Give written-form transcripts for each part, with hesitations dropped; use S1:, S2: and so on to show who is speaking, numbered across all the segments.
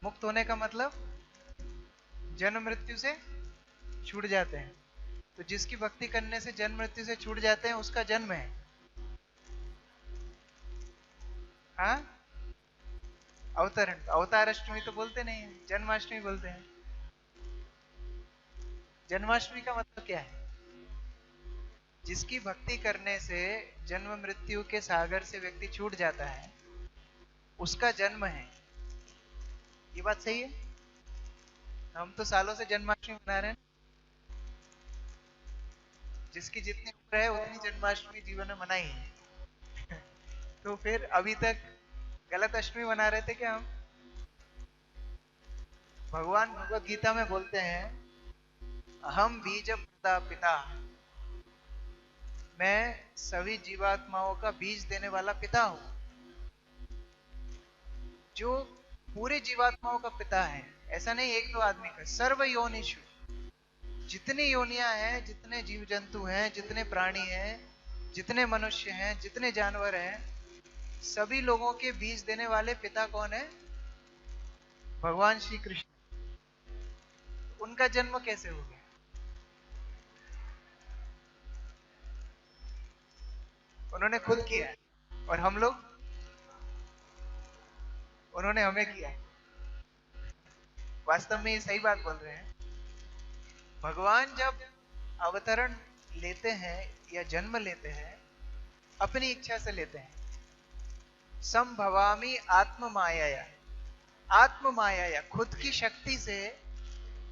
S1: मुक्त होने का मतलब जन्म मृत्यु से छूट जाते हैं। तो जिसकी भक्ति करने से जन्म मृत्यु से छूट जाते हैं उसका जन्म है। हाँ, अवतरण, अवतार अष्टमी तो बोलते नहीं है, जन्माष्टमी बोलते हैं। जन्माष्टमी का मतलब क्या है? जिसकी भक्ति करने से जन्म मृत्यु के सागर से व्यक्ति छूट जाता है, उसका जन्म है। ये बात सही है? हम तो सालों से जन्माष्टमी मना रहे हैं। जिसकी जितनी उम्र है उतनी जन्माष्टमी जीवन में मनाई है। तो फिर अभी तक गलत अष्टमी मना रहे थे क्या हम? भगवान भगवत गीता में बोलते हैं, अहम बीज पिता, मैं सभी जीवात्माओं का बीज देने वाला पिता हूं। जो पूरे जीवात्माओं का पिता है, ऐसा नहीं एक दो आदमी का, सर्व योनिषु, जितनी योनियां हैं, जितने जीव जंतु हैं, जितने प्राणी हैं, जितने मनुष्य हैं, जितने जानवर हैं, सभी लोगों के बीज देने वाले पिता कौन है? भगवान श्री कृष्ण। उनका जन्म कैसे हो गया? उन्होंने खुद किया है। और हम लोग, उन्होंने हमें किया है। वास्तव में ये सही बात बोल रहे हैं। भगवान जब अवतरण लेते हैं या जन्म लेते हैं, अपनी इच्छा से लेते हैं। संभवामी आत्म माया, आत्म माया, खुद की शक्ति से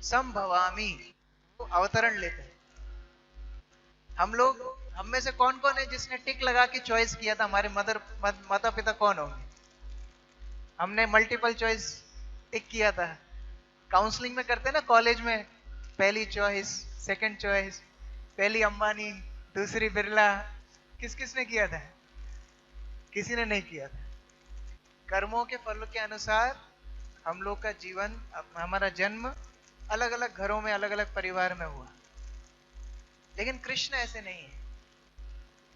S1: संभवामी, तो अवतरण लेते हैं। हम लोग, हम में से कौन कौन है जिसने टिक लगा के चॉइस किया था हमारे माता पिता कौन होंगे? हमने मल्टीपल चॉइस टिक किया था। काउंसलिंग में करते हैं ना कॉलेज में, पहली चॉइस, सेकंड चॉइस, पहली अंबानी, दूसरी बिरला। किस किस ने किया था? किसी ने नहीं किया था। कर्मों के फल के अनुसार हम लोग का जीवन, हमारा जन्म अलग अलग घरों में, अलग अलग परिवार में हुआ। लेकिन कृष्ण ऐसे नहीं है।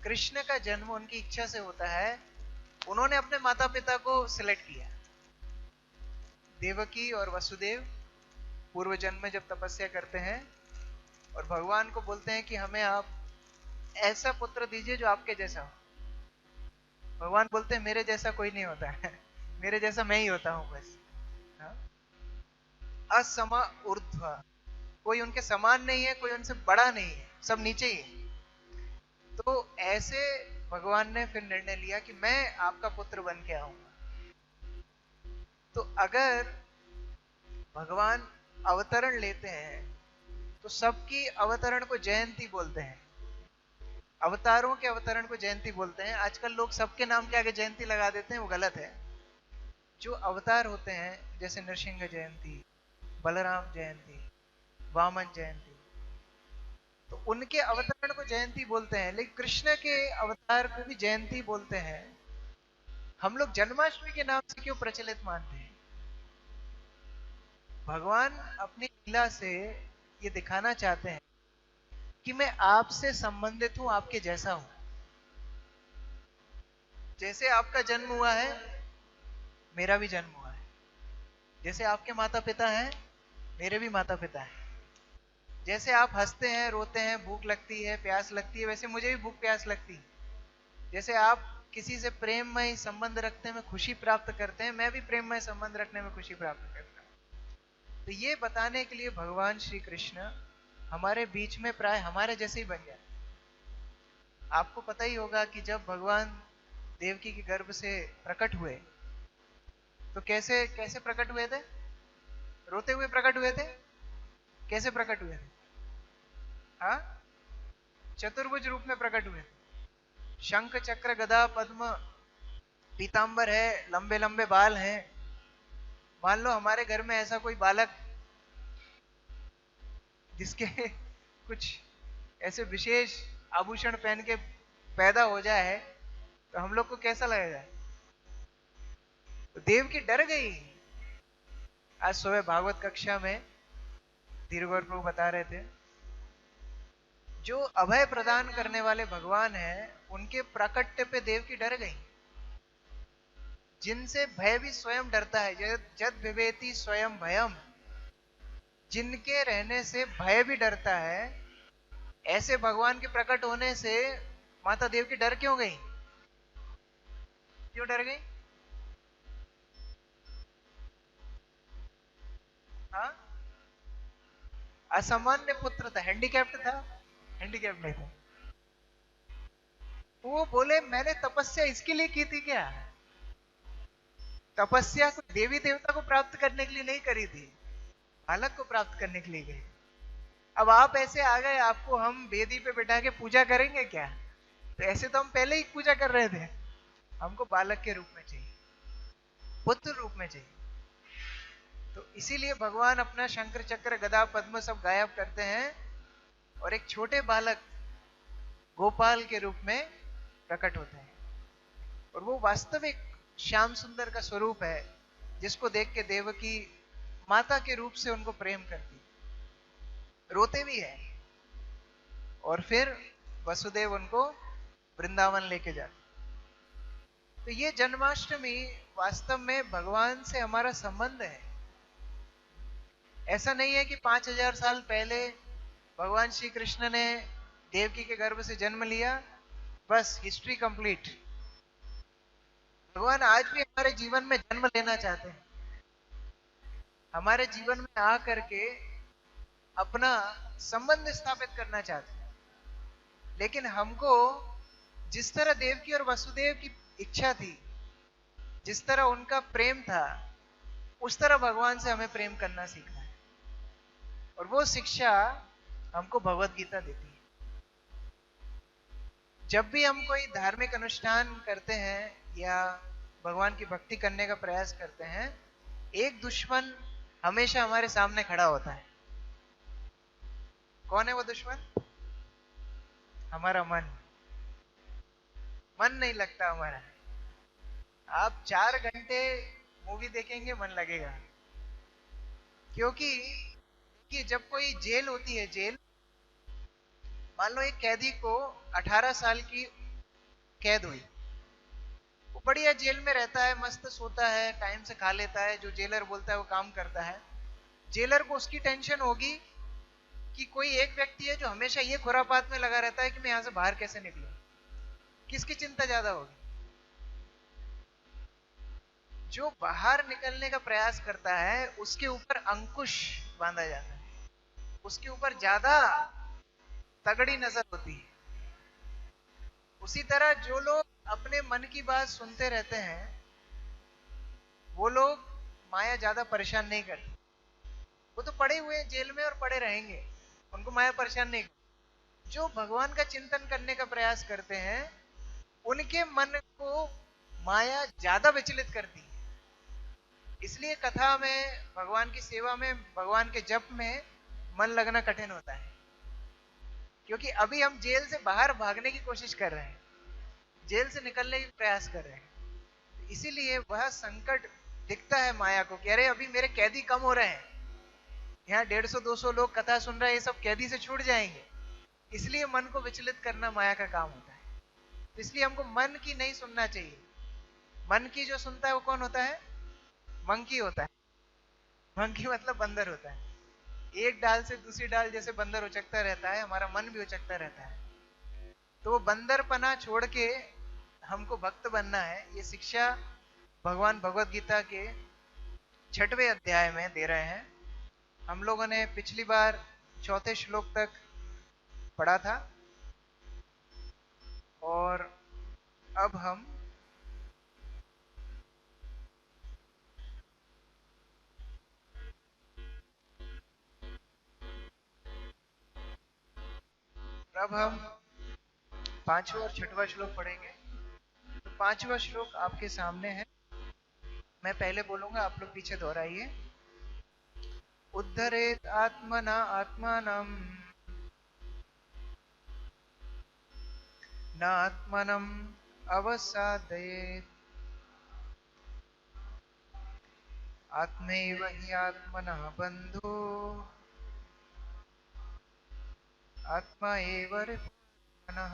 S1: कृष्ण का जन्म उनकी इच्छा से होता है। उन्होंने अपने माता पिता को सिलेक्ट किया। देवकी और वसुदेव पूर्व जन्म में जब तपस्या करते हैं और भगवान को बोलते हैं कि हमें आप ऐसा पुत्र दीजिए जो आपके जैसा हो। भगवान बोलते हैं मेरे जैसा कोई नहीं होता है। मेरे जैसा मैं ही होता हूं बस। हाँ? असमा ऊर्ध्व, कोई उनके समान नहीं है, कोई उनसे बड़ा नहीं है, सब नीचे ही है। तो ऐसे भगवान ने फिर निर्णय लिया कि मैं आपका पुत्र बन के आऊंगा। तो अगर भगवान अवतरण लेते हैं तो सबकी अवतरण को जयंती बोलते हैं। अवतारों के अवतरण को जयंती बोलते हैं। आजकल लोग सबके नाम के आगे जयंती लगा देते हैं, वो गलत है। जो अवतार होते हैं, जैसे नरसिंह जयंती, बलराम जयंती, वामन जयंती, तो उनके अवतरण को जयंती बोलते हैं। लेकिन कृष्ण के अवतार को भी जयंती बोलते हैं। हम लोग जन्माष्टमी के नाम से क्यों प्रचलित मानते हैं? भगवान अपनी लीला से ये दिखाना चाहते हैं कि मैं आपसे संबंधित हूं, आपके जैसा हूं। जैसे आपका जन्म हुआ है, मेरा भी जन्म हुआ है। जैसे आपके माता पिता हैं, मेरे भी माता पिता हैं। जैसे आप हंसते हैं, रोते हैं, भूख लगती है, प्यास लगती है, वैसे मुझे भी भूख प्यास लगती है। जैसे आप किसी से प्रेममय संबंध रखते हैं, खुशी प्राप्त करते हैं, मैं भी प्रेममय संबंध रखने में खुशी प्राप्त करता हूं। तो ये बताने के लिए भगवान श्री कृष्ण हमारे बीच में प्राय हमारे जैसे ही बन जाए। आपको पता ही होगा कि जब भगवान देवकी के गर्भ से प्रकट हुए तो कैसे कैसे प्रकट हुए थे? रोते हुए प्रकट हुए थे? कैसे प्रकट हुए थे? हाँ, चतुर्भुज रूप में प्रकट हुए। शंख चक्र गदा पद्म, पीतांबर है, लंबे लंबे बाल हैं। मान लो हमारे घर में ऐसा कोई बालक जिसके कुछ ऐसे विशेष आभूषण पहन के पैदा हो जाए तो हम लोग को कैसा लगेगा? तो देव की डर गई। आज सुबह भागवत कक्षा में धीरगौर प्रभु बता रहे थे, जो अभय प्रदान करने वाले भगवान हैं, उनके प्राकट्य पे देव की डर गई। जिनसे भय भी स्वयं डरता है, जद विवेति स्वयं भयम, जिनके रहने से भय भी डरता है, ऐसे भगवान के प्रकट होने से माता देव की डर क्यों गई? क्यों डर गई? हाँ, असामान्य पुत्र था, हैंडीकैप्ड था, हैंडीकैप्ड नहीं था। वो बोले मैंने तपस्या इसके लिए की थी क्या? तपस्या को देवी देवता को प्राप्त करने के लिए नहीं करी थी, बालक को प्राप्त करने के लिए गई। अब आप ऐसे आ गए, आपको हम वेदी पे बैठा के पूजा करेंगे क्या? तो ऐसे तो हम पहले ही पूजा कर रहे थे। हमको बालक के रूप में चाहिए, पुत्र रूप में चाहिए। तो इसीलिए भगवान अपना शंकर चक्र गदा पद्म सब गायब करते हैं और एक छोटे बालक गोपाल के रूप में प्रकट होते हैं। और वो वास्तविक श्याम सुंदर का स्वरूप है, जिसको देख के देवकी माता के रूप से उनको प्रेम करती, रोते भी है। और फिर वसुदेव उनको वृंदावन लेके जाते। तो ये जन्माष्टमी वास्तव में भगवान से हमारा संबंध है। ऐसा नहीं है कि 5000 साल पहले भगवान श्री कृष्ण ने देवकी के गर्भ से जन्म लिया, बस हिस्ट्री कंप्लीट। भगवान आज भी हमारे जीवन में जन्म लेना चाहते हैं, हमारे जीवन में आ करके अपना संबंध स्थापित करना चाहते हैं। लेकिन हमको जिस तरह देवकी और वसुदेव की इच्छा थी, जिस तरह उनका प्रेम था, उस तरह भगवान से हमें प्रेम करना सीखना है। और वो शिक्षा हमको भगवत गीता देती है। जब भी हम कोई धार्मिक अनुष्ठान करते हैं या भगवान की भक्ति करने का प्रयास करते हैं, एक दुश्मन हमेशा हमारे सामने खड़ा होता है। कौन है वो दुश्मन? हमारा मन। मन नहीं लगता हमारा। आप 4 घंटे मूवी देखेंगे, मन लगेगा। क्योंकि कि जब कोई जेल होती है, जेल, मान लो एक कैदी को 18 साल की कैद हुई, वो बढ़िया जेल में रहता है, मस्त सोता है, टाइम से खा लेता है, जो जेलर बोलता है वो काम करता है। जेलर को उसकी टेंशन होगी कि कोई एक व्यक्ति है जो हमेशा ये खुरापात में लगा रहता है कि मैं यहां से बाहर कैसे निकलूं। किसकी चिंता ज्यादा होगी? जो बाहर निकलने का प्रयास करता है उसके ऊपर अंकुश बांधा जाता है, उसके ऊपर ज्यादा तगड़ी नजर होती है। उसी तरह जो लोग अपने मन की बात सुनते रहते हैं, वो लोग माया ज्यादा परेशान नहीं करती। वो तो पड़े हुए हैं जेल में और पड़े रहेंगे, उनको माया परेशान नहीं करती। जो भगवान का चिंतन करने का प्रयास करते हैं, उनके मन को माया ज्यादा विचलित करती है। इसलिए कथा में, भगवान की सेवा में, भगवान के जप में मन लगना कठिन होता है। क्योंकि अभी हम जेल से बाहर भागने की कोशिश कर रहे हैं, जेल से निकलने की प्रयास कर रहे हैं। इसीलिए वह संकट दिखता है माया को कि अरे अभी मेरे कैदी कम हो रहे हैं, यहाँ 150-200 लोग कथा सुन रहे हैं, ये सब कैदी से छूट जाएंगे। इसलिए मन को विचलित करना माया का काम होता है। तो इसलिए हमको मन की नहीं सुनना चाहिए। मन की जो सुनता है वो कौन होता है? मंकी होता है। मंकी मतलब बंदर होता है। एक डाल से दूसरी डाल जैसे बंदर उचकता रहता है, हमारा मन भी उचकता रहता है। तो वो बंदरपना छोड़ के हमको भक्त बनना है, ये शिक्षा भगवान भगवत गीता के 6वें अध्याय में दे रहे हैं। हम लोगों ने पिछली बार 4थे श्लोक तक पढ़ा था और अब हम अब हम 5वां और 6वां श्लोक पढ़ेंगे। तो 5वां श्लोक आपके सामने है, मैं पहले बोलूंगा, आप लोग पीछे दोहराइए। उद्धरेत आत्मना आत्मानम न आत्मनम अवसादयेत आत्मैव हि आत्मनः बन्धो आत्मा एव रिपुः।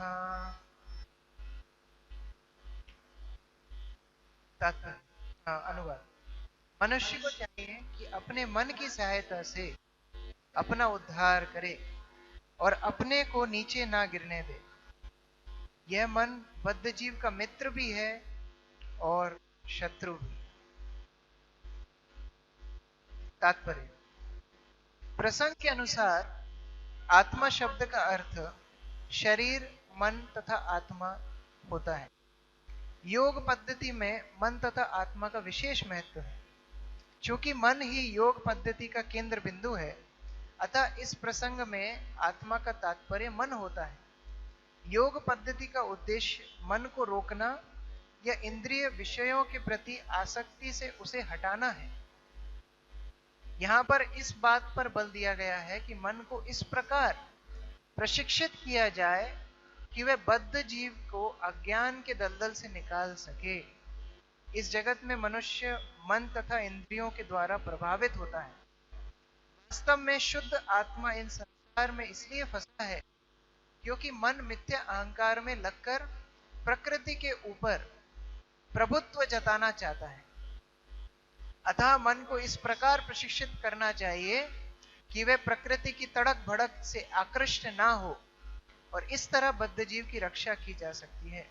S1: तत् हाँ, अनुवाद। मनुष्य को चाहिए कि अपने मन की सहायता से अपना उद्धार करे और अपने को नीचे ना गिरने दे। यह मन बद्ध जीव का मित्र भी है और शत्रु भी। तात्पर्य, प्रसंग के अनुसार आत्मा शब्द का अर्थ शरीर, मन तथा आत्मा होता है। योग पद्धति में मन तथा आत्मा का विशेष महत्व है। चूंकि मन ही योग पद्धति का केंद्र बिंदु है, अतः इस प्रसंग में आत्मा का तात्पर्य मन होता है। योग पद्धति का उद्देश्य मन को रोकना या इंद्रिय विषयों के प्रति आसक्ति से उसे हटाना है। यहां पर इस बात पर बल दिया गया है कि मन को इस प्रकार प्रशिक्षित किया जाए कि वह बद्ध जीव को अज्ञान के दलदल से निकाल सके। इस जगत में मनुष्य मन तथा इंद्रियों के द्वारा प्रभावित होता है। वास्तव में शुद्ध आत्मा इन संसार में इसलिए फंसा है क्योंकि मन मिथ्या अहंकार में लगकर प्रकृति के ऊपर प्रभुत्व जताना चाहता है। अतः मन को इस प्रकार प्रशिक्षित करना चाहिए कि वह प्रकृति की तड़क भड़क से आकृष्ट ना हो और इस तरह बद्ध जीव की रक्षा की जा सकती है।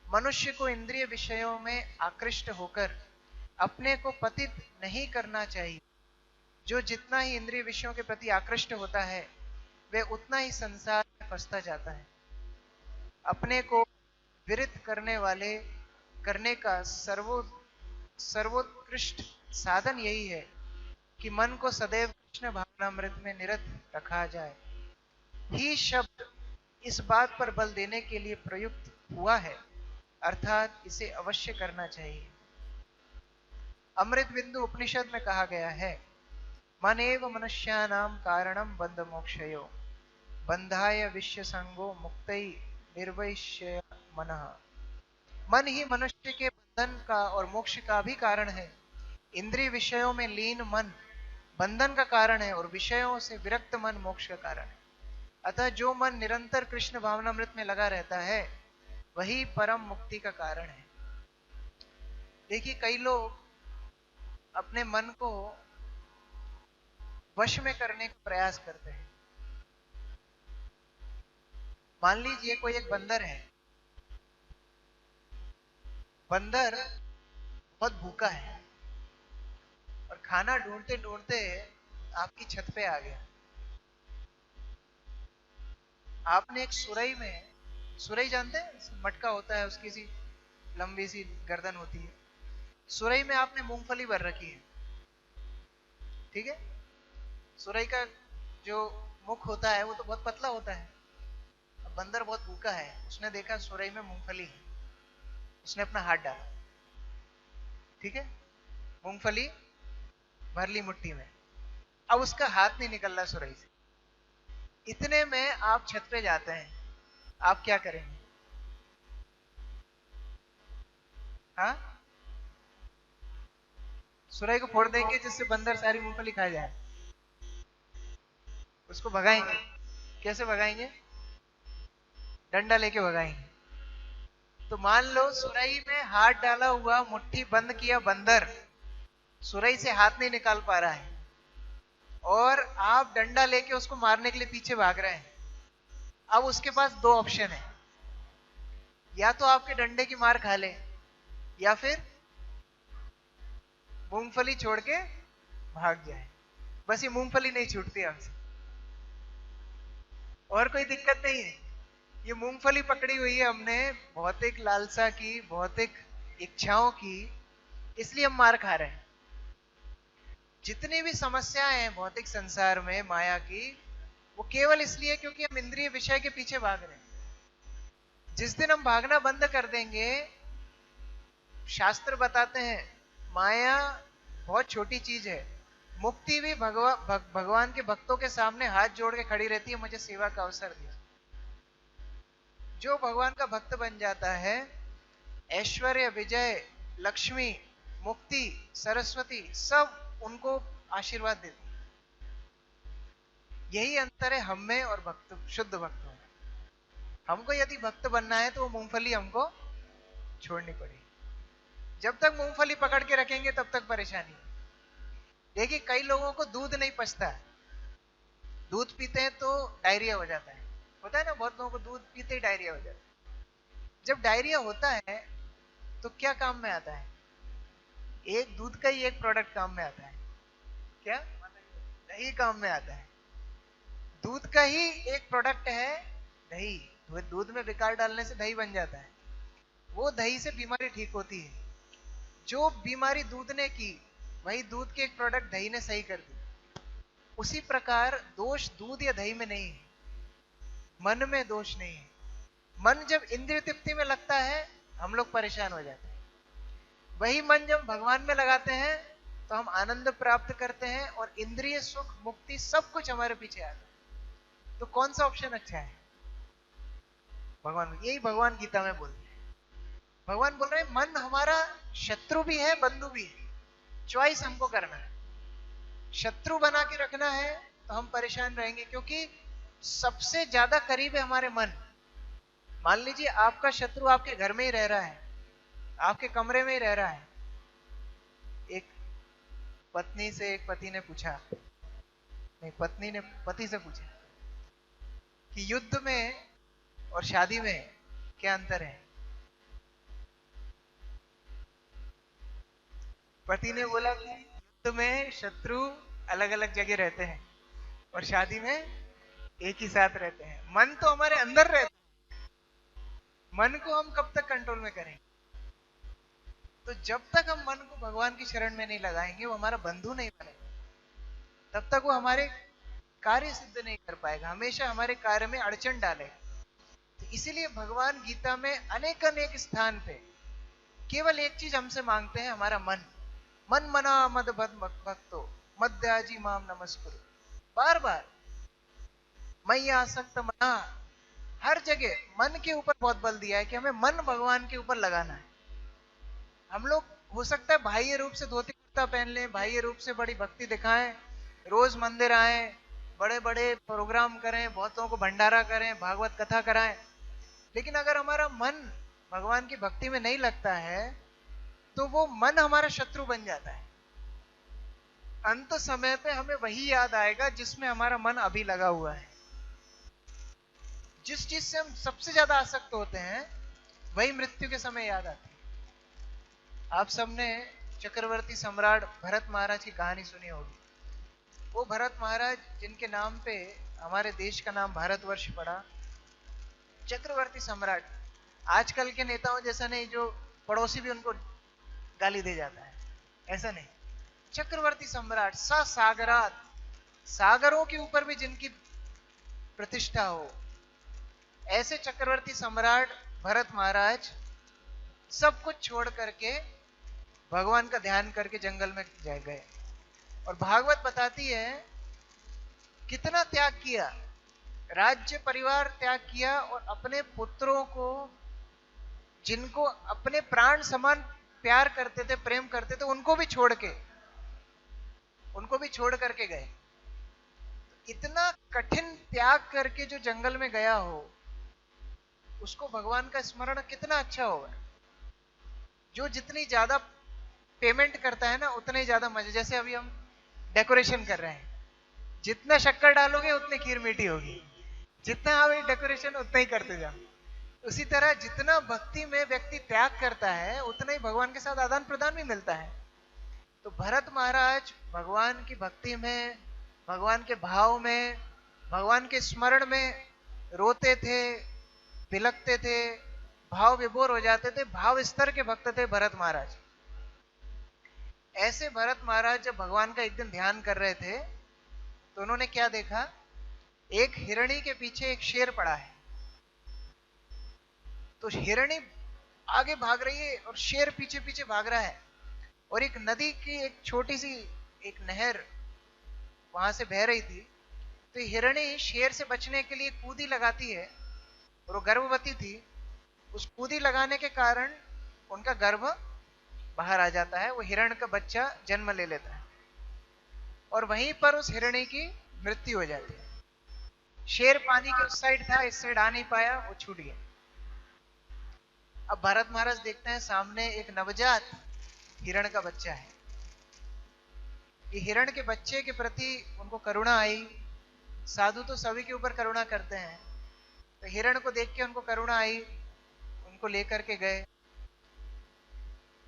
S1: मनुष्य को इंद्रिय विषयों में आकृष्ट होकर अपने को पतित नहीं करना चाहिए। जो जितना ही इंद्रिय विषयों के प्रति आकृष्ट होता है, वह उतना ही संसार में फंसता जाता है। अपने को विरत करने का सर्वोत्कृष्ट साधन यही है कि मन को सदैव कृष्ण भावनामृत में निरत रखा जाए। ही शब्द इस बात पर बल देने के लिए प्रयुक्त हुआ है, अर्थात इसे अवश्य करना चाहिए। अमृत बिंदु उपनिषद में कहा गया है, मन एव मनुष्यानाम कारणम बंध मोक्षयो बंधाय विश्व संगो मुक्तई निर्वैश्य मनः। मन ही मनुष्य के बंधन का और मोक्ष का भी कारण है। इंद्रिय विषयों में लीन मन बंधन का कारण है और विषयों से विरक्त मन मोक्ष का कारण है। अतः जो मन निरंतर कृष्ण भावनामृत में लगा रहता है, वही परम मुक्ति का कारण है। देखिए, कई लोग अपने मन को वश में करने का प्रयास करते हैं। मान लीजिए कोई एक बंदर है। बंदर बहुत भूखा है और खाना ढूंढते ढूंढते आपकी छत पे आ गया। आपने एक सुरई जानते हैं, मटका होता है, उसकी सी लंबी सी गर्दन होती है। सुरई में आपने मूंगफली भर रखी है, ठीक है। सुरई का जो मुख होता है वो तो बहुत पतला होता है। अब बंदर बहुत भूखा है, उसने देखा सुरई में मूंगफली है, उसने अपना हाथ डाला, ठीक है, मूंगफली भर ली मुट्ठी में। अब उसका हाथ नहीं निकल रहा सुरई से। इतने में आप छत पे जाते हैं, आप क्या करेंगे? हाँ, सुरई को फोड़ देंगे जिससे बंदर सारी मूंगफली खा जाए? उसको भगाएंगे? कैसे भगाएंगे? डंडा लेके भगाएंगे। तो मान लो सुरई में हाथ डाला हुआ, मुट्ठी बंद किया बंदर सुरई से हाथ नहीं निकाल पा रहा है और आप डंडा लेके उसको मारने के लिए पीछे भाग रहे हैं। अब उसके पास दो ऑप्शन है, या तो आपके डंडे की मार खा ले या फिर मूंगफली छोड़ के भाग जाए। बस ये मूंगफली नहीं छूटती हमसे, और कोई दिक्कत नहीं है। ये मूंगफली पकड़ी हुई है हमने भौतिक लालसा की, भौतिक इच्छाओं की, इसलिए हम मार खा रहे हैं। जितनी भी समस्याएं हैं भौतिक संसार में माया की, वो केवल इसलिए क्योंकि हम इंद्रिय विषय के पीछे भाग रहे हैं। जिस दिन हम भागना बंद कर देंगे, शास्त्र बताते हैं माया बहुत छोटी चीज है। मुक्ति भी भगवान के भक्तों के सामने हाथ जोड़ के खड़ी रहती है, मुझे सेवा का अवसर दिया। जो भगवान का भक्त बन जाता है, ऐश्वर्य, विजय, लक्ष्मी, मुक्ति, सरस्वती सब उनको आशीर्वाद देती। यही अंतर है हम में और भक्त, शुद्ध भक्तों में। हमको यदि भक्त बनना है तो वो मूंगफली हमको छोड़नी पड़ेगी। जब तक मूंगफली पकड़ के रखेंगे तब तक परेशानी। देखिए कई लोगों को दूध नहीं पचता, दूध पीते हैं तो डायरिया हो जाता है, होता है ना, बहुत लोगों को दूध पीते ही डायरिया हो जाता है। जब डायरिया होता है तो क्या काम में आता है? एक दूध का ही एक प्रोडक्ट काम में आता है, क्या? दही काम में आता है। दूध का ही एक प्रोडक्ट है दही, दूध में विकार डालने से दही बन जाता है, वो दही से बीमारी ठीक होती है। जो बीमारी दूध ने की वही दूध के एक प्रोडक्ट दही ने सही कर दी। उसी प्रकार दोष दूध या दही में नहीं है, मन में दोष नहीं है। मन जब इंद्रिय तृप्ति में लगता है हम लोग परेशान हो जाते हैं, वही मन जब भगवान में लगाते हैं तो हम आनंद प्राप्त करते हैं और इंद्रिय सुख मुक्ति सब कुछ हमारे पीछे आता है। तो कौन सा ऑप्शन अच्छा है? भगवान, यही भगवान गीता में बोलते हैं। भगवान बोल रहे हैं मन हमारा शत्रु भी है बंधु भी है, चॉइस हमको करना है। शत्रु बना के रखना है तो हम परेशान रहेंगे, क्योंकि सबसे ज्यादा करीब है हमारे मन। मान लीजिए आपका शत्रु आपके घर में ही रह रहा है, आपके कमरे में ही रह रहा है। एक पत्नी से एक पति ने पूछा, नहीं पत्नी ने पति से पूछा कि युद्ध में और शादी में क्या अंतर है? पति ने बोला कि युद्ध में शत्रु अलग अलग जगह रहते हैं और शादी में एक ही साथ रहते हैं। मन तो हमारे अंदर रहता है, मन को हम कब तक कंट्रोल में करेंगे? तो जब तक हम मन को भगवान की शरण में नहीं लगाएंगे, वो हमारा बंधु नहीं बनेगा, तब तक वो हमारे कार्य सिद्ध नहीं कर पाएगा, हमेशा हमारे कार्य में अड़चन डालेगा। तो इसीलिए भगवान गीता में अनेक अनेक स्थान पे केवल एक चीज हमसे मांगते हैं, हमारा मन। मन मना मद भक्तो मद्याजी माम नमस्कुरु। बार बार मैं आसक्त मना, हर जगह मन के ऊपर बहुत बल दिया है कि हमें मन भगवान के ऊपर लगाना है। हम लोग हो सकता है बाह्य रूप से धोती कुर्ता पहन लें, बाह्य रूप से बड़ी भक्ति दिखाएं, रोज मंदिर आए, बड़े बड़े प्रोग्राम करें, बहुतों को भंडारा करें, भागवत कथा कराएं, लेकिन अगर हमारा मन भगवान की भक्ति में नहीं लगता है तो वो मन हमारा शत्रु बन जाता है। अंत समय पे हमें वही याद आएगा जिसमें हमारा मन अभी लगा हुआ है। जिस चीज से हम सबसे ज्यादा आसक्त होते हैं वही मृत्यु के समय याद आती है। आप सबने चक्रवर्ती सम्राट भरत महाराज की कहानी सुनी होगी। वो भरत महाराज जिनके नाम पे हमारे देश का नाम भारतवर्ष पड़ा, चक्रवर्ती सम्राट। आजकल के नेताओं जैसा नहीं जो पड़ोसी भी उनको गाली दे जाता है, ऐसा नहीं। चक्रवर्ती सम्राट, सागरात, सागरों के ऊपर भी जिनकी प्रतिष्ठा हो, ऐसे चक्रवर्ती सम्राट भरत महाराज सब कुछ छोड़ करके भगवान का ध्यान करके जंगल में गए। और भागवत बताती है कितना त्याग किया, राज्य परिवार त्याग किया और अपने पुत्रों को, जिनको अपने प्राण समान प्यार करते थे, प्रेम करते थे, उनको भी छोड़ करके गए। इतना कठिन त्याग करके जो जंगल में गया हो उसको भगवान का स्मरण कितना अच्छा होगा। जो जितनी ज्यादा पेमेंट करता है ना उतने ही ज्यादा मजे। जैसे अभी हम डेकोरेशन कर रहे हैं, जितना शक्कर डालोगे उतनी खीर मीठी होगी, जितना आप डेकोरेशन उतना ही करते जाओ। उसी तरह जितना भक्ति में व्यक्ति त्याग करता है उतना ही भगवान के साथ आदान प्रदान भी मिलता है। तो भरत महाराज भगवान की भक्ति में, भगवान के भाव में, भगवान के स्मरण में रोते थे, बिलखते थे, भाव विभोर हो जाते थे। भाव स्तर के भक्त थे भरत महाराज। ऐसे भरत महाराज जब भगवान का एक दिन ध्यान कर रहे थे तो उन्होंने क्या देखा, एक हिरणी के पीछे एक शेर पड़ा है। तो हिरणी आगे भाग रही है और शेर पीछे पीछे भाग रहा है, और एक नदी की एक छोटी सी एक नहर वहां से बह रही थी। तो हिरणी शेर से बचने के लिए कूदी लगाती है, और वो गर्भवती थी। उस कूदी लगाने के कारण उनका गर्भ बाहर आ जाता है, वो हिरण का बच्चा जन्म ले लेता है, और वहीं पर उस हिरणी की मृत्यु हो जाती है। शेर पानी के उस साइड था, इस साइड आ नहीं पाया, वो छूट गया। अब भरत महाराज देखते हैं सामने एक नवजात हिरण का बच्चा है। ये हिरण के बच्चे के प्रति उनको करुणा आई। साधु तो सभी के ऊपर करुणा करते हैं, तो हिरण को देख के उनको करुणा आई, उनको लेकर के गए,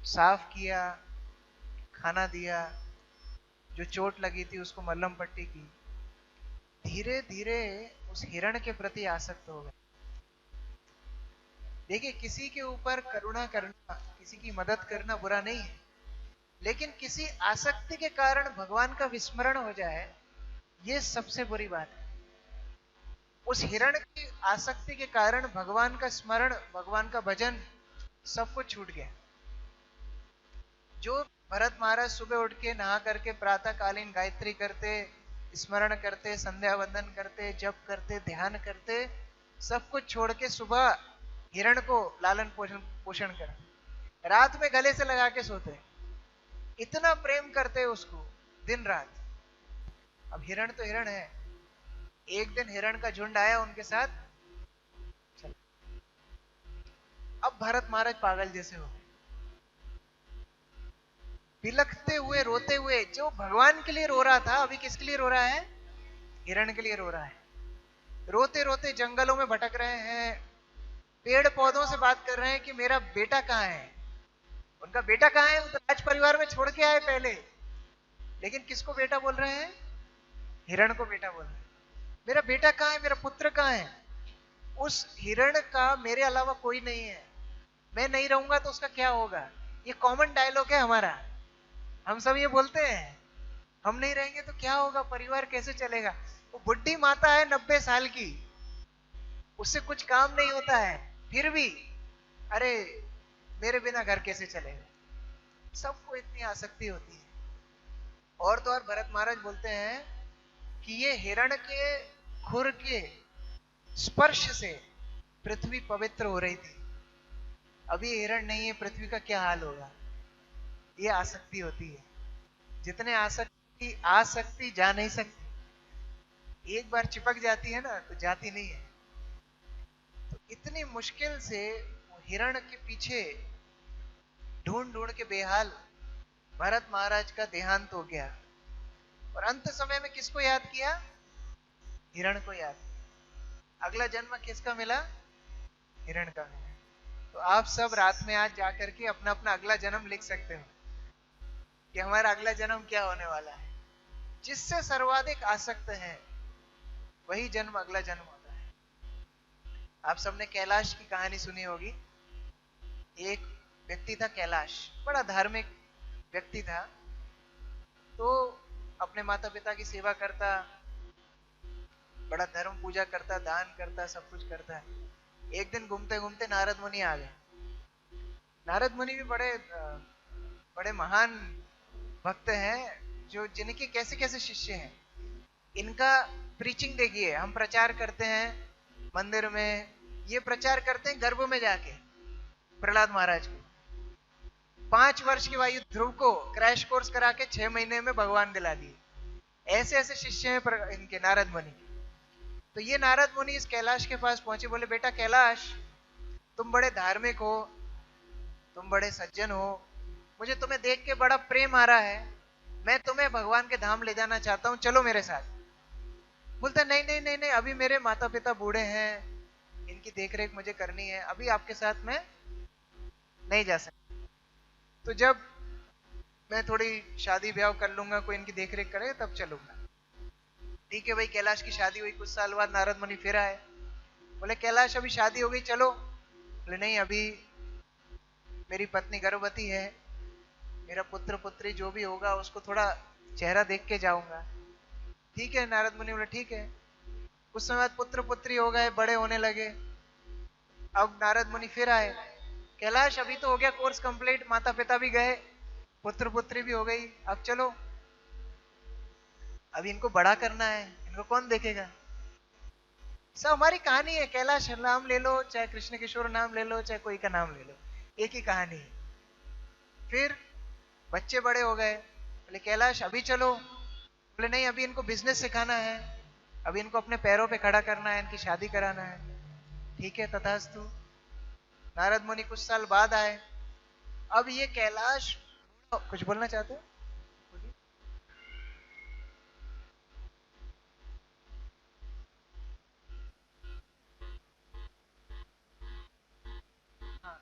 S1: साफ किया, खाना दिया, जो चोट लगी थी उसको मलहम पट्टी की। धीरे धीरे उस हिरण के प्रति आसक्त हो गए। देखिए, किसी के ऊपर करुणा करना, किसी की मदद करना बुरा नहीं है, लेकिन किसी आसक्ति के कारण भगवान का विस्मरण हो जाए, ये सबसे बुरी बात है। उस हिरण की आसक्ति के कारण भगवान का स्मरण, भगवान का भजन सब कुछ छूट गया। जो भरत महाराज सुबह उठ के नहा करके प्रातःकालीन गायत्री करते, स्मरण करते, संध्या वंदन करते, जप करते, ध्यान करते, सब कुछ छोड़ के सुबह हिरण को लालन पोषण कर, रात में गले से लगा के सोते, इतना प्रेम करते उसको दिन रात। अब हिरण तो हिरण है, एक दिन हिरण का झुंड आया उनके साथ, अब भरत महाराज पागल जैसे हो गए, बिलखते हुए, रोते हुए। जो भगवान के लिए रो रहा था, अभी किसके लिए रो रहा है? हिरण के लिए रो रहा है। रोते रोते जंगलों में भटक रहे हैं, पेड़ पौधों से बात कर रहे हैं कि मेरा बेटा कहाँ है। उनका बेटा कहाँ है? वो तो राज परिवार में छोड़ के आए पहले, लेकिन किसको बेटा बोल रहे हैं? हिरण को बेटा बोल रहे हैं। मेरा बेटा कहाँ है, मेरा पुत्र कहाँ है? उस हिरण का मेरे अलावा कोई नहीं है, मैं नहीं रहूंगा तो उसका क्या होगा? ये कॉमन डायलॉग है हमारा, हम सब ये बोलते हैं, हम नहीं रहेंगे तो क्या होगा, परिवार कैसे चलेगा? वो बुढ़ी माता है 90 साल की, उससे कुछ काम नहीं होता है, फिर भी अरे मेरे बिना घर कैसे चलेगा? सबको इतनी आसक्ति होती है। और तो और भरत महाराज बोलते हैं कि ये हिरण के खुर के स्पर्श से पृथ्वी पवित्र हो रही थी, अभी हिरण नहीं है, पृथ्वी का क्या हाल होगा? ये आसक्ति होती है। जितने आसक्ति जा नहीं सकती, एक बार चिपक जाती है ना तो जाती नहीं है। तो इतनी मुश्किल से हिरण के पीछे ढूंढ ढूंढ के बेहाल भरत महाराज का देहांत हो गया, और अंत समय में किसको याद किया? हिरण को याद किया। अगला जन्म किसका मिला? हिरण का मिला। तो आप सब रात में आज जाकर के अपना अपना अगला जन्म लिख सकते हो कि हमारा अगला जन्म क्या होने वाला है। जिससे सर्वाधिक आसक्त है वही जन्म अगला जन्म होता है। आप सबने कैलाश की कहानी सुनी होगी। एक व्यक्ति था कैलाश, बड़ा धार्मिक व्यक्ति था, तो अपने माता पिता की सेवा करता, बड़ा धर्म पूजा करता, दान करता, सब कुछ करता। एक दिन घूमते घूमते नारद मुनि आ गए। नारद मुनि भी बड़े महान भक्त हैं, जो जिनके कैसे कैसे शिष्य हैं। इनका प्रीचिंग देखिए, हम प्रचार करते हैं मंदिर में, ये प्रचार करते हैं गर्भ में जाके। प्रहलाद महाराज को 5 वर्ष की वायु ध्रुव को क्रैश कोर्स करा के 6 महीने में भगवान दिला दिए। ऐसे ऐसे शिष्य हैं इनके, नारद मुनि। तो ये नारद मुनि इस कैलाश के पास पहुंचे, बोले बेटा कैलाश, तुम बड़े धार्मिक हो, तुम बड़े सज्जन हो, मुझे तुम्हें देख के बड़ा प्रेम आ रहा है, मैं तुम्हें भगवान के धाम ले जाना चाहता हूं, चलो मेरे साथ। बोलता नहीं नहीं नहीं नहीं, अभी मेरे माता पिता बूढ़े हैं, इनकी देखरेख मुझे करनी है, अभी आपके साथ मैं नहीं जा सकता। तो जब मैं थोड़ी शादी ब्याह कर लूंगा, कोई इनकी देखरेख करेगा, तब चलूंगा। ठीक है भाई, कैलाश की शादी हुई। कुछ साल बाद नारद मुनि फिर आए, बोले कैलाश अभी शादी हो गई, चलो। बोले नहीं, अभी मेरी पत्नी गर्भवती है, मेरा पुत्र पुत्री जो भी होगा उसको थोड़ा चेहरा देख के जाऊंगा। ठीक है, नारद मुनि बोले ठीक है। कुछ समय बाद पुत्र पुत्री हो गए, बड़े होने लगे। अब नारद मुनि फिर आए, कैलाश अभी तो हो गया कोर्स कंप्लीट, माता पिता भी गए, पुत्र पुत्री भी हो गई, अब चलो, अब इनको बड़ा करना है, इनको कौन देखेगा? सब हमारी कहानी है। कैलाश नाम ले लो, चाहे कृष्ण किशोर नाम ले लो, चाहे कोई का नाम ले लो, एक ही कहानी है। फिर बच्चे बड़े हो गए, बोले कैलाश अभी चलो। बोले नहीं, अभी इनको बिजनेस सिखाना है, अभी इनको अपने पैरों पे खड़ा करना है, इनकी शादी कराना है। ठीक है, तथास्तु। नारद मुनि कुछ साल बाद आए। अब ये कैलाश कुछ बोलना चाहते हो? बोलिए। हाँ,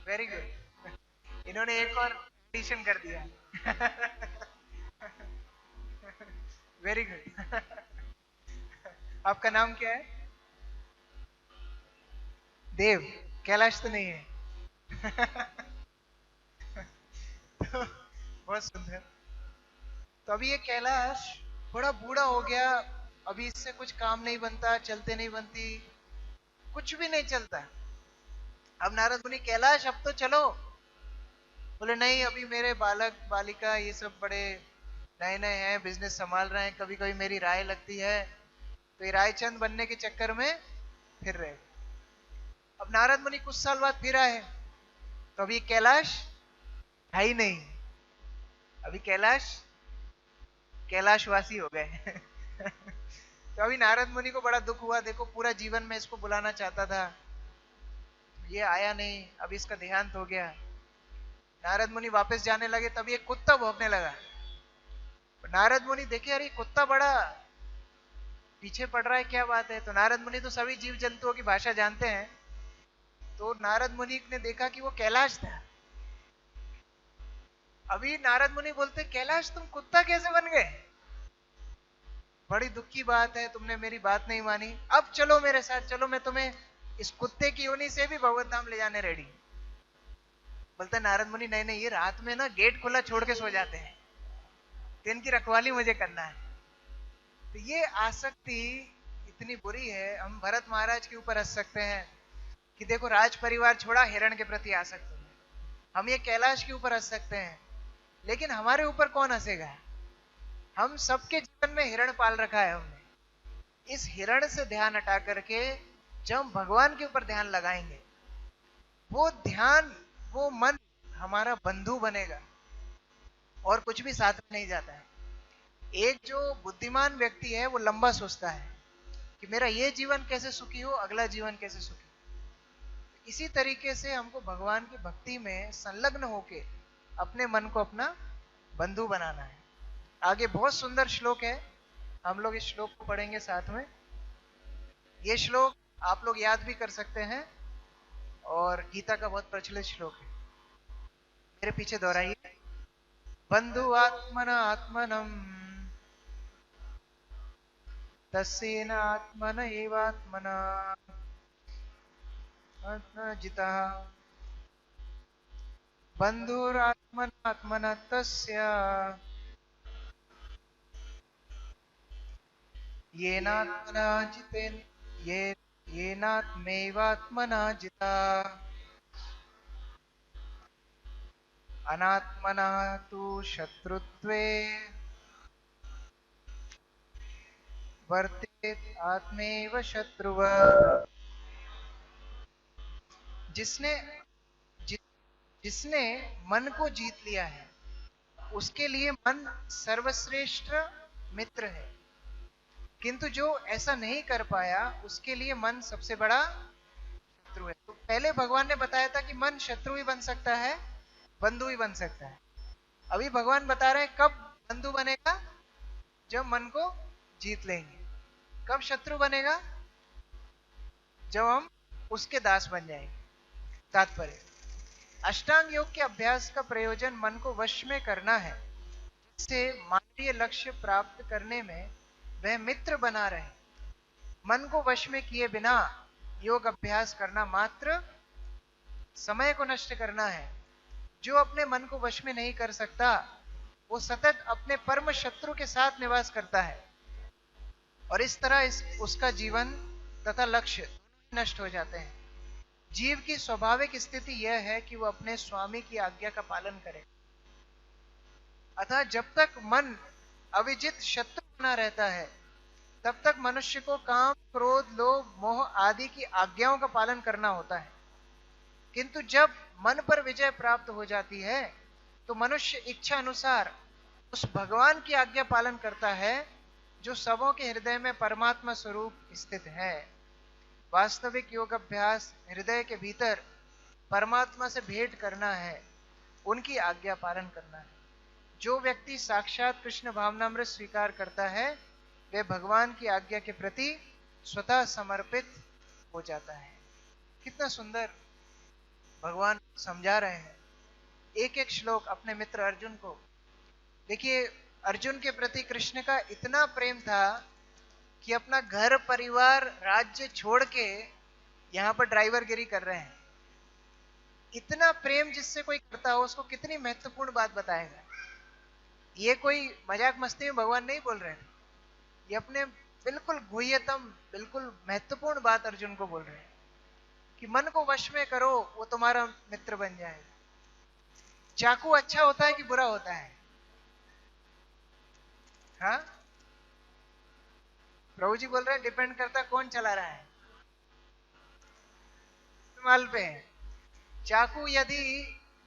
S1: वेरी गुड। इन्होंने एक और एडिशन कर दिया। Very good. आपका नाम क्या है? देव। कैलाश तो नहीं है? तो बहुत सुंदर। तो अभी ये कैलाश बड़ा बूढ़ा हो गया, अभी इससे कुछ काम नहीं बनता, चलते नहीं बनती, कुछ भी नहीं चलता। अब नारद मुनि, कैलाश अब तो चलो। बोले नहीं, अभी मेरे बालक बालिका ये सब बड़े नए नए हैं, बिजनेस संभाल रहे हैं, कभी कभी मेरी राय लगती है, तो ये रायचंद बनने के चक्कर में फिर रहे। अब नारद मुनि कुछ साल बाद फिर आए, तो अभी कैलाश है ही नहीं। अभी कैलाश कैलाशवासी हो गए। तो अभी नारद मुनि को बड़ा दुख हुआ, देखो पूरा जीवन में इसको बुलाना चाहता था, ये आया नहीं, अभी इसका देहांत हो गया। नारद मुनि वापस जाने लगे, तभी एक कुत्ता भौंकने लगा। नारद मुनि देखे, अरे कुत्ता बड़ा पीछे पड़ रहा है, क्या बात है? तो नारद मुनि तो सभी जीव जंतुओं की भाषा जानते हैं, तो नारद मुनि ने देखा कि वो कैलाश था। अभी नारद मुनि बोलते, कैलाश तुम कुत्ता कैसे बन गए? बड़ी दुख की बात है, तुमने मेरी बात नहीं मानी, अब चलो मेरे साथ, चलो मैं तुम्हें इस कुत्ते की योनि से भी भगवत धाम ले जाने रेडी। बोलता नारद मुनि, नहीं नहीं, ये रात में ना गेट खुला छोड़ के सो जाते हैं, तो इनकी रखवाली मुझे करना है। तो ये आसक्ति इतनी बुरी है। हम भरत महाराज के ऊपर हंस सकते हैं कि देखो राज परिवार छोड़ा, हिरण के प्रति आसक्त हो गए। हम ये कैलाश के ऊपर हंस सकते हैं, लेकिन हमारे ऊपर कौन हंसेगा? हम सबके जीवन में हिरण पाल रखा है हमने। इस हिरण से ध्यान हटा करके जब हम भगवान के ऊपर ध्यान लगाएंगे, वो ध्यान, वो मन हमारा बंधु बनेगा और कुछ भी साथ में नहीं जाता है। एक जो बुद्धिमान व्यक्ति है वो लंबा सोचता है कि मेरा ये जीवन कैसे सुखी हो, अगला जीवन कैसे सुखी हो। इसी तरीके से हमको भगवान की भक्ति में संलग्न होके अपने मन को अपना बंधु बनाना है। आगे बहुत सुंदर श्लोक है, हम लोग इस श्लोक को पढ़ेंगे साथ में। ये श्लोक आप लोग याद भी कर सकते हैं और गीता का बहुत प्रचलित श्लोक है। मेरे पीछे दोहराइए। बंधु आत्मना आत्मनम तस्येन आत्मन एवात्मना जितः बंधुरात्मनात्मन तस्य येनात्मना जितेन ये येनात्मैवात्मना जिता अनात्मना तु शत्रुत्वे वर्तेत आत्मेव शत्रुवत्। जिसने जि, जिसने मन को जीत लिया है, उसके लिए मन सर्वश्रेष्ठ मित्र है, किंतु जो ऐसा नहीं कर पाया उसके लिए मन सबसे बड़ा शत्रु है। तो पहले भगवान ने बताया था कि मन शत्रु भी बन सकता है, बंधु भी बन सकता है। अभी भगवान बता रहे हैं कब बंधु बनेगा, जब मन को जीत लेंगे। कब शत्रु बनेगा, जब हम उसके दास बन जाएंगे। तात्पर्य, अष्टांग योग के अभ्यास का प्रयोजन मन को वश में करना है, जिससे मानवीय लक्ष्य प्राप्त करने में वह मित्र बना रहे। मन को वश में किए बिना योग अभ्यास करना मात्र समय को नष्ट करना है। जो अपने मन को वश में नहीं कर सकता, वो सतत अपने परम शत्रु के साथ निवास करता है, और इस तरह उसका जीवन तथा लक्ष्य नष्ट हो जाते हैं। जीव की स्वाभाविक स्थिति यह है कि वह अपने स्वामी की आज्ञा का पालन करे। अतः जब तक मन अविजित शत्रु बना रहता है, तब तक मनुष्य को काम, क्रोध, लोभ, मोह आदि की आज्ञाओं का पालन करना होता है। किंतु जब मन पर विजय प्राप्त हो जाती है, तो मनुष्य इच्छा अनुसार उस भगवान की आज्ञा पालन करता है जो सबों के हृदय में परमात्मा स्वरूप स्थित है। वास्तविक योग अभ्यास हृदय के भीतर परमात्मा से भेंट करना है, उनकी आज्ञा पालन करना है। जो व्यक्ति साक्षात कृष्ण भावनामृत स्वीकार करता है, वह भगवान की आज्ञा के प्रति स्वतः समर्पित हो जाता है। कितना सुंदर भगवान समझा रहे हैं एक एक श्लोक अपने मित्र अर्जुन को। देखिए, अर्जुन के प्रति कृष्ण का इतना प्रेम था कि अपना घर, परिवार, राज्य छोड़ के यहां पर ड्राइवरगिरी कर रहे हैं। इतना प्रेम जिससे कोई करता हो, उसको कितनी महत्वपूर्ण बात बताएगा। ये कोई मजाक मस्ती में भगवान नहीं बोल रहे हैं, ये अपने बिल्कुल गुह्यतम, बिल्कुल महत्वपूर्ण बात अर्जुन को बोल रहे हैं कि मन को वश में करो, वो तुम्हारा मित्र बन जाएगा। चाकू अच्छा होता है कि बुरा होता है? हाँ, प्रभु जी बोल रहे हैं डिपेंड करता है कौन चला रहा है, इस्तेमाल पे है। चाकू यदि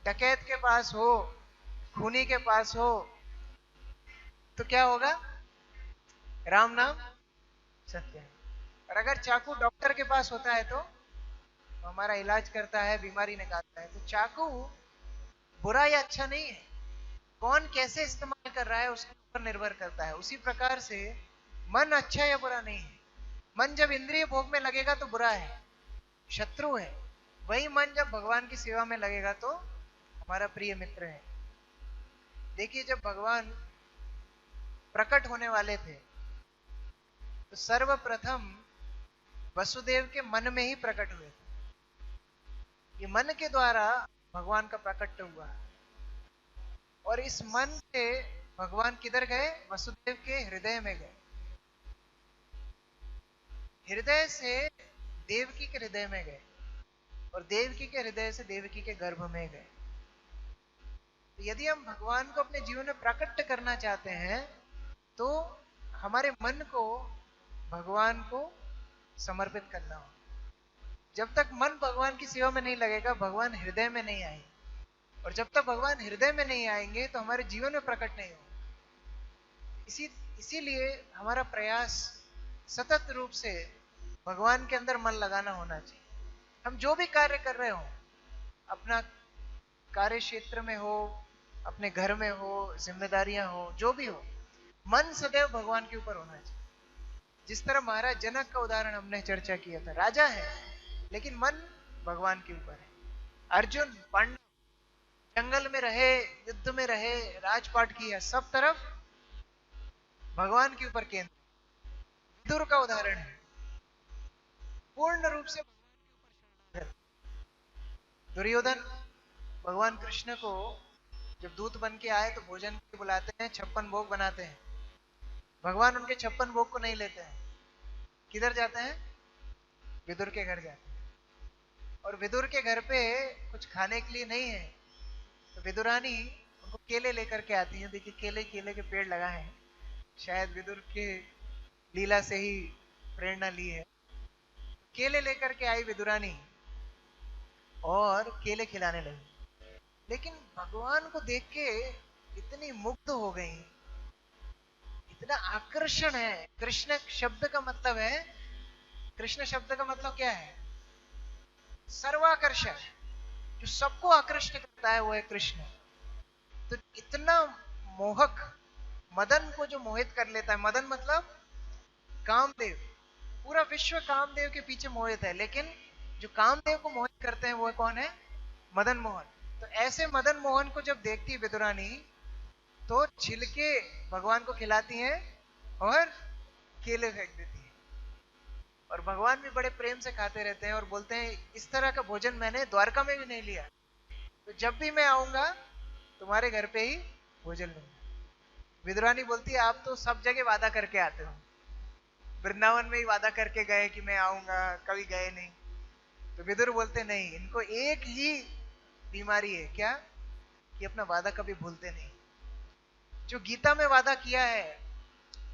S1: डकैत के पास हो, खूनी के पास हो, तो क्या होगा? राम नाम सत्य है। और अगर चाकू डॉक्टर के पास होता है तो हमारा इलाज करता है, बीमारी निकालता है। तो चाकू बुरा या अच्छा नहीं है, कौन कैसे इस्तेमाल कर रहा है उसके ऊपर निर्भर करता है। उसी प्रकार से मन अच्छा या बुरा नहीं है। मन जब इंद्रिय भोग में लगेगा तो बुरा है, शत्रु है। वही मन जब भगवान की सेवा में लगेगा तो हमारा प्रिय मित्र है। देखिए, जब भगवान प्रकट होने वाले थे तो सर्वप्रथम वसुदेव के मन में ही प्रकट हुए थे। ये मन के द्वारा भगवान का प्रकट हुआ, और इस मन से भगवान किधर गए? वसुदेव के हृदय में गए। हृदय से देवकी के हृदय में गए, और देवकी के हृदय से देवकी के गर्भ में गए। तो यदि हम भगवान को अपने जीवन में प्रकट करना चाहते हैं, तो हमारे मन को भगवान को समर्पित करना हो। जब तक मन भगवान की सेवा में नहीं लगेगा, भगवान हृदय में नहीं आएंगे, और जब तक भगवान हृदय में नहीं आएंगे तो हमारे जीवन में प्रकट नहीं होंगे। इसीलिए हमारा प्रयास सतत रूप से भगवान के अंदर मन लगाना होना चाहिए। हम जो भी कार्य कर रहे हो, अपना कार्य क्षेत्र में हो, अपने घर में हो, जिम्मेदारियां हो, जो भी हो, मन सदैव भगवान के ऊपर होना चाहिए। जिस तरह महाराज जनक का उदाहरण हमने चर्चा किया था, राजा है लेकिन मन भगवान के ऊपर है। अर्जुन, पांडव जंगल में रहे, युद्ध में रहे, राजपाट किया, सब तरफ भगवान के ऊपर केंद्र। विदुर का उदाहरण है, पूर्ण रूप से दुर्योधन भगवान कृष्ण को जब दूत बन के आए तो भोजन के बुलाते हैं, 56 भोग बनाते हैं। भगवान उनके 56 भोग को नहीं लेते हैं, किधर जाते हैं? विदुर के घर जाते हैं। और विदुर के घर पे कुछ खाने के लिए नहीं है, तो विदुरानी उनको केले लेकर के आती है। देखिए, केले के पेड़ लगाए हैं, शायद विदुर के लीला से ही प्रेरणा ली है। केले लेकर के आई विदुरानी और केले खिलाने लगी। लेकिन भगवान को देख के इतनी मुग्ध हो गई, इतना आकर्षण है। कृष्ण शब्द का मतलब है, कृष्ण शब्द का मतलब क्या है? सर्वाकर्षक, जो सबको आकृष्ट करता है वो है कृष्ण। तो इतना मोहक, मदन को जो मोहित कर लेता है, मदन मतलब कामदेव, पूरा विश्व कामदेव के पीछे मोहित है, लेकिन जो कामदेव को मोहित करते हैं वो कौन है? मदन मोहन। तो ऐसे मदन मोहन को जब देखती है विदुरानी, तो छिलके भगवान को खिलाती हैं और केले फेंक देती है। और भगवान भी बड़े प्रेम से खाते रहते हैं और बोलते हैं इस तरह का भोजन मैंने द्वारका में भी नहीं लिया, तो जब भी मैं आऊंगा तुम्हारे घर पे ही भोजन लूंगा। विदुरानी बोलती है आप तो सब जगह वादा करके आते हो, वृंदावन में ही वादा करके गए कि मैं आऊंगा, कभी गए नहीं। तो विदुर बोलते नहीं, इनको एक ही बीमारी है, क्या? कि अपना वादा कभी भूलते नहीं। जो गीता में वादा किया है,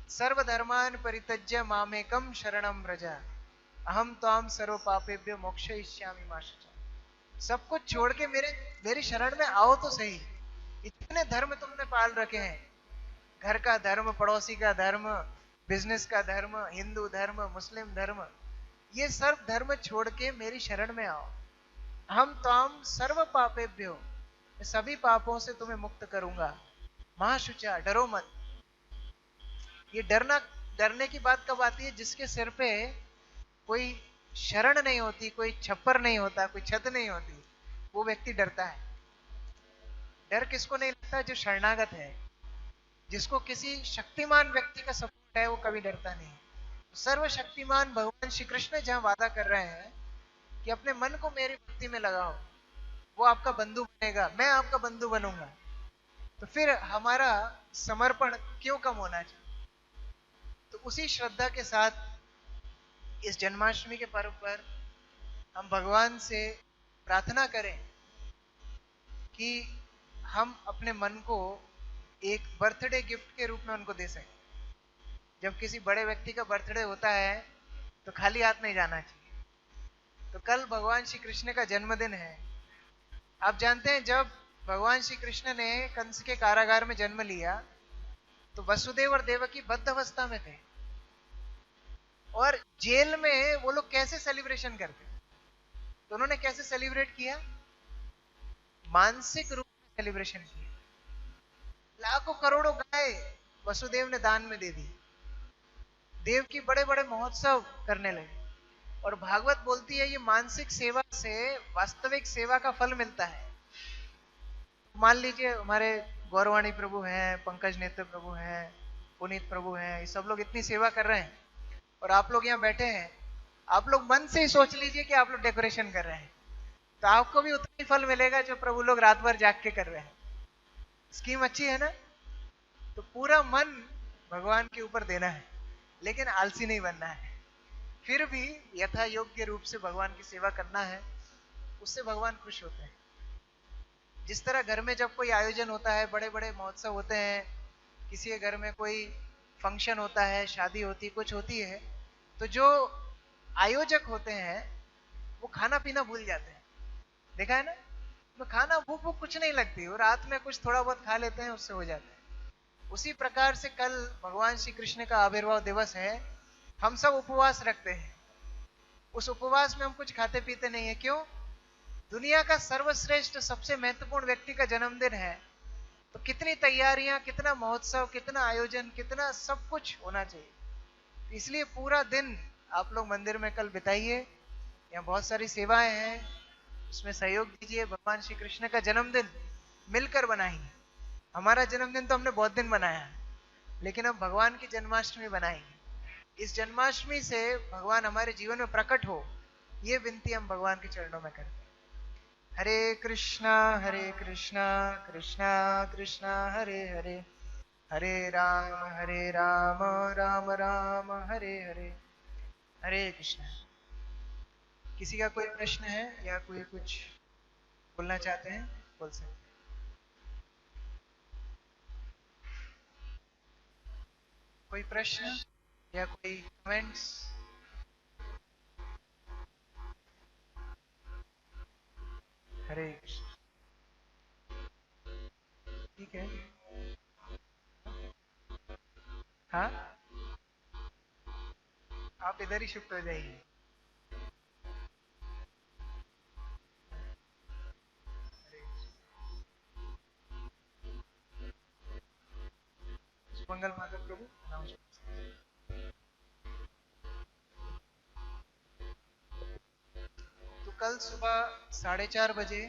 S1: सर्वधर्मान परित्यज्य मामेकम शरणम व्रज अहम त्वाम सर्व पापेभ्यो मोक्षयिष्यामि मा शुचः। सब कुछ छोड़ के मेरी शरण में आओ तो सही। इतने धर्म तुमने पाल रखे हैं, घर का धर्म, पड़ोसी का धर्म, बिजनेस का धर्म, हिंदू धर्म, मुस्लिम धर्म, ये सब धर्म छोड़ के मेरी शरण में आओ। हम ताम सर्व पापेभ्यो, मैं सभी पापों से तुम्हें मुक्त करूंगा। महाशुचा, डरो मत। ये डरना, डरने की बात कब आती है? जिसके सिर पे कोई शरण नहीं होती, कोई छप्पर नहीं होता, कोई छत नहीं होती, वो व्यक्ति डरता है। डर किसको नहीं लगता? जो शरणागत है, जिसको किसी शक्तिमान व्यक्ति का सपोर्ट है, वो कभी डरता नहीं। सर्वशक्तिमान भगवान श्री कृष्ण जहां वादा कर रहे हैं कि अपने मन को मेरी भक्ति में लगाओ, वो आपका बंधु बनेगा, मैं आपका बंधु बनूंगा, तो फिर हमारा समर्पण क्यों कम होना चाहिए? तो उसी श्रद्धा के साथ इस जन्माष्टमी के पर्व पर हम भगवान से प्रार्थना करें कि हम अपने मन को एक बर्थडे गिफ्ट के रूप में उनको दे सकें। जब किसी बड़े व्यक्ति का बर्थडे होता है तो खाली हाथ नहीं जाना चाहिए। तो कल भगवान श्री कृष्ण का जन्मदिन है। आप जानते हैं, जब भगवान श्री कृष्ण ने कंस के कारागार में जन्म लिया तो वसुदेव और देवकी बद्ध अवस्था में थे, और जेल में वो लोग कैसे सेलिब्रेशन करते? तो उन्होंने कैसे सेलिब्रेट किया? मानसिक रूप में सेलिब्रेशन किया। लाखों करोड़ों गाय वसुदेव ने दान में दे दी। देव की बड़े बड़े महोत्सव करने लगे। और भागवत बोलती है, ये मानसिक सेवा से वास्तविक सेवा का फल मिलता है। मान लीजिए हमारे गौरवाणी प्रभु हैं, पंकज नेत्र प्रभु हैं, पुनीत प्रभु हैं, ये सब लोग इतनी सेवा कर रहे हैं और आप लोग यहाँ बैठे हैं। आप लोग मन से ही सोच लीजिए कि आप लोग डेकोरेशन कर रहे हैं, तो आपको भी उतना ही फल मिलेगा जो प्रभु लोग रात भर जाग के कर रहे हैं। स्कीम अच्छी है ना? तो पूरा मन भगवान के ऊपर देना है, लेकिन आलसी नहीं बनना है। फिर भी यथा योग्य रूप से भगवान की सेवा करना है, उससे भगवान खुश होते हैं। जिस तरह घर में जब कोई आयोजन होता है, बड़े बड़े महोत्सव होते हैं, किसी के घर में कोई फंक्शन होता है, शादी होती है, कुछ होती है, तो जो आयोजक होते हैं वो खाना पीना भूल जाते हैं। देखा है ना? तो खाना भूख भूख कुछ नहीं लगती, और रात में कुछ थोड़ा बहुत खा लेते हैं, उससे हो जाता है। उसी प्रकार से कल भगवान श्री कृष्ण का आविर्भाव दिवस है। हम सब उपवास रखते हैं। उस उपवास में हम कुछ खाते पीते नहीं है। क्यों? दुनिया का सर्वश्रेष्ठ, सबसे महत्वपूर्ण व्यक्ति का जन्मदिन है, तो कितनी तैयारियां, कितना महोत्सव, कितना आयोजन, कितना सब कुछ होना चाहिए। इसलिए पूरा दिन आप लोग मंदिर में कल बिताइए। यहाँ बहुत सारी सेवाएं हैं, उसमें सहयोग दीजिए। भगवान श्री कृष्ण का जन्मदिन मिलकर बनाएंगे। हमारा जन्मदिन तो हमने बहुत दिन मनाया, लेकिन अब भगवान की जन्माष्टमी बनाएंगे। इस जन्माष्टमी से भगवान हमारे जीवन में प्रकट हो, ये विनती हम भगवान के चरणों में करते हैं। हरे कृष्णा कृष्णा कृष्णा हरे हरे, हरे राम राम राम हरे हरे। हरे कृष्णा। किसी का कोई प्रश्न है या कोई कुछ बोलना चाहते हैं, बोल सकते हैं। कोई प्रश्न या कोई कमेंट्स? हरे कृष्ण। ठीक है। हाँ, आप इधर ही शिफ्ट हो जाइए। मंगल माधव प्रभु, तो कल सुबह 4:30 बजे